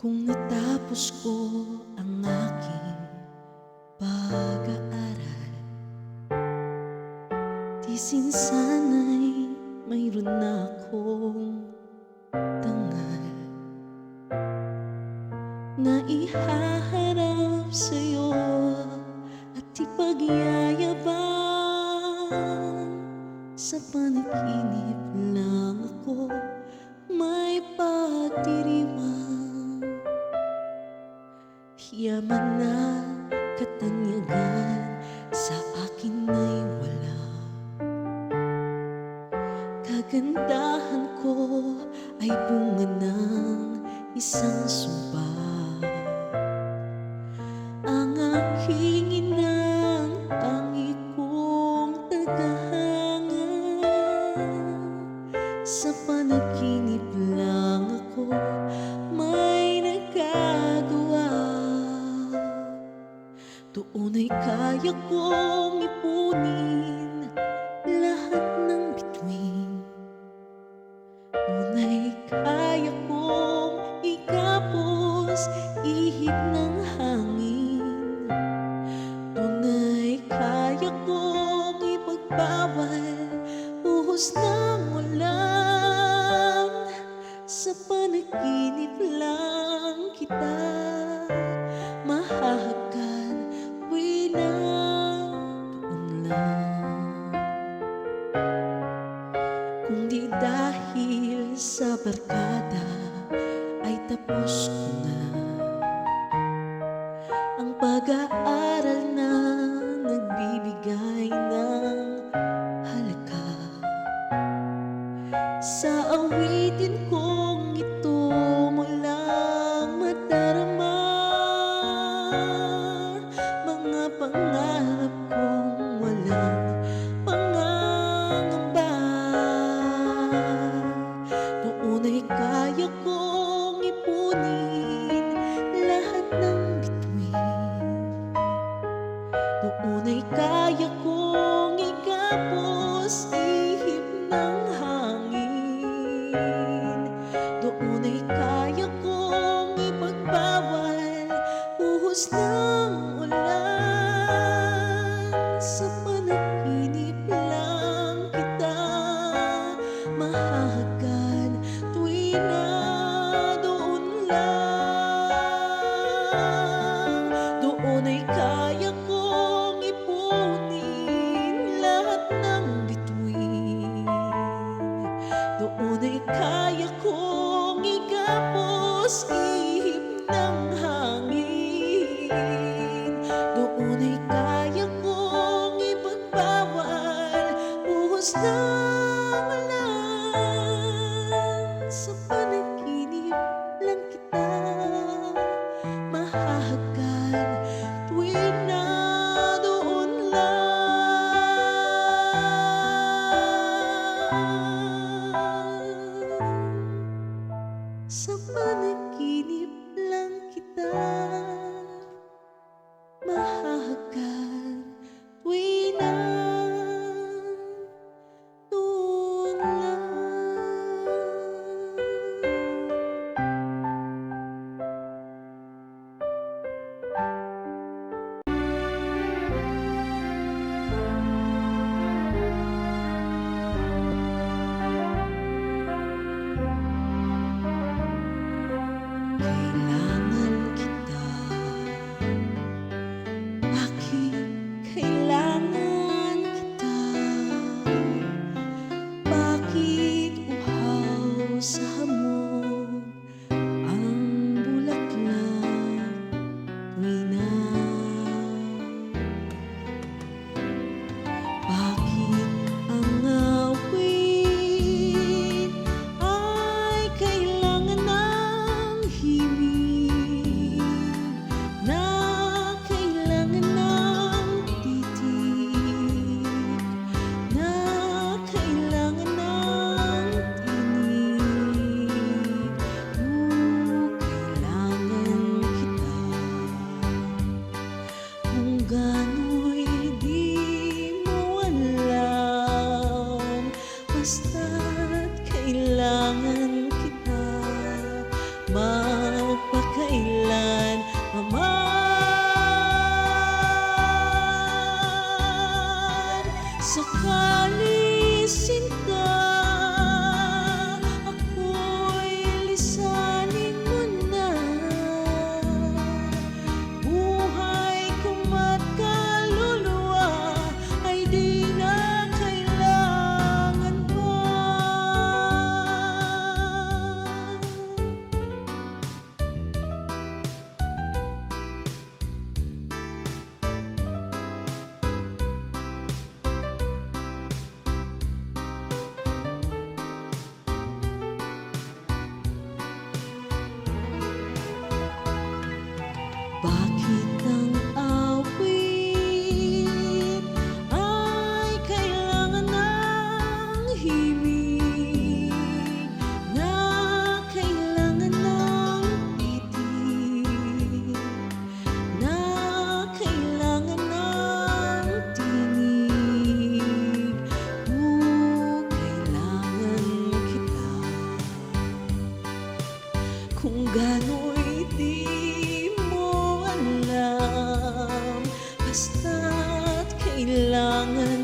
Kung natapos ko ang aking pag-aaral, tisin sana'y mayroon na akong tangal na ihaharap sa'yo at ipagyayabang. Sa panaginip lang ako may pagdiriwang, yaman na katanyagan sa akin ay wala. Kagandahan ko ay bunga ng isang sumpa. Ang aking inang tangi kong tagahanga, sa panaginip lang ako may nagagawa. Doon ay kaya kong ipunin lahat ng bituin. Doon ay kaya kong ikapos ihip ng hangin. Doon ay kaya kong ipagbawal buhos ng ulan. Sa panaginip lang kita mahahagkan, tuwi na doon lang. Kung di dahil sa barkada ay tapos ko na ang pag-aaral na nagbibigay ng halaga. Sa awitin kong ito mo lang madarama mga pangarap kong walang pangangamba. Noon ay kaya kong ipunin lahat ng bituin. Noon ay kaya kong ikapos ihip ng hangin. Doon ay kaya kong ipagbawal buhos ng ulan. Sa panaginip lang kita mahahagkan, tuwi na doon lang. Doon ay kaya kong ipunin Sakali sinta, ako'y lisanin mo na. Buhay ko't kaluluwa ay di na kailangan pa. Bakit ang awit ay kailangan ng himig, na kailangan ng pitig, na kailangan ng tinig? Kailangan kita, kung gano'y di mo alam, basta't kailangan